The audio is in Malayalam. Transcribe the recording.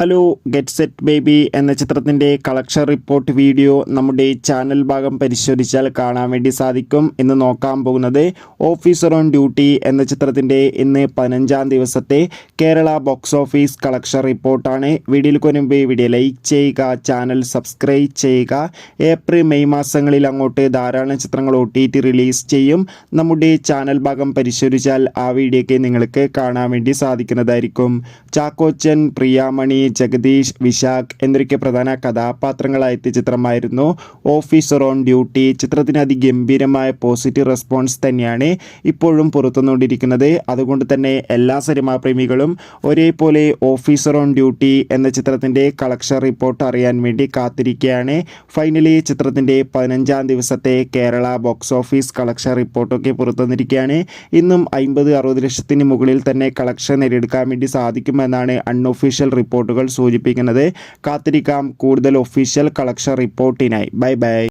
ഹലോ ഗെറ്റ് സെറ്റ് ബേബി എന്ന ചിത്രത്തിൻ്റെ കളക്ഷൻ റിപ്പോർട്ട് വീഡിയോ നമ്മുടെ ചാനൽ ഭാഗം പരിശോധിച്ചാൽ കാണാൻ വേണ്ടി സാധിക്കും. ഇന്ന് നോക്കാൻ പോകുന്നത് ഓഫീസർ ഓൺ ഡ്യൂട്ടി എന്ന ചിത്രത്തിൻ്റെ ഇന്ന് 15-ാം ദിവസത്തെ കേരള ബോക്സ് ഓഫീസ് കളക്ഷൻ റിപ്പോർട്ടാണ്. വീഡിയോയിൽ മുൻപ് വീഡിയോ ലൈക്ക് ചെയ്യുക, ചാനൽ സബ്സ്ക്രൈബ് ചെയ്യുക. ഏപ്രിൽ മെയ് മാസങ്ങളിൽ അങ്ങോട്ട് ധാരാളം ചിത്രങ്ങൾ OTT റിലീസ് ചെയ്യും. നമ്മുടെ ചാനൽ ഭാഗം പരിശോധിച്ചാൽ ആ വീഡിയോയ്ക്ക് നിങ്ങൾക്ക് കാണാൻ വേണ്ടി സാധിക്കുന്നതായിരിക്കും. ചാക്കോച്ചൻ, പ്രിയാമണി, ജഗദീഷ്, വിശാഖ് എന്നൊക്കെ പ്രധാന കഥാപാത്രങ്ങളായെത്തിയ ചിത്രമായിരുന്നു ഓഫീസർ ഓൺ ഡ്യൂട്ടി. ചിത്രത്തിന് അതിഗംഭീരമായ പോസിറ്റീവ് റെസ്പോൺസ് തന്നെയാണ് ഇപ്പോഴും പുറത്തുകൊണ്ടിരിക്കുന്നത്. അതുകൊണ്ട് തന്നെ എല്ലാ സിനിമാ പ്രേമികളും ഒരേപോലെ ഓഫീസർ ഓൺ ഡ്യൂട്ടി എന്ന ചിത്രത്തിൻ്റെ കളക്ഷൻ റിപ്പോർട്ട് അറിയാൻ വേണ്ടി കാത്തിരിക്കുകയാണ്. ഫൈനലി ചിത്രത്തിൻ്റെ 15-ാം ദിവസത്തെ കേരള ബോക്സ് ഓഫീസ് കളക്ഷൻ റിപ്പോർട്ടൊക്കെ പുറത്തുവന്നിരിക്കുകയാണ്. ഇന്നും 50-60 ലക്ഷത്തിന് മുകളിൽ തന്നെ കളക്ഷൻ നേടിയെടുക്കാൻ വേണ്ടി സാധിക്കുമെന്നാണ് അൺഒഫീഷ്യൽ റിപ്പോർട്ടുകൾ സൂചിപ്പിക്കുന്നത്. കാത്തിരിക്കാം കൂടുതൽ ഒഫീഷ്യൽ കളക്ഷൻ റിപ്പോർട്ടിനായി. Bye by.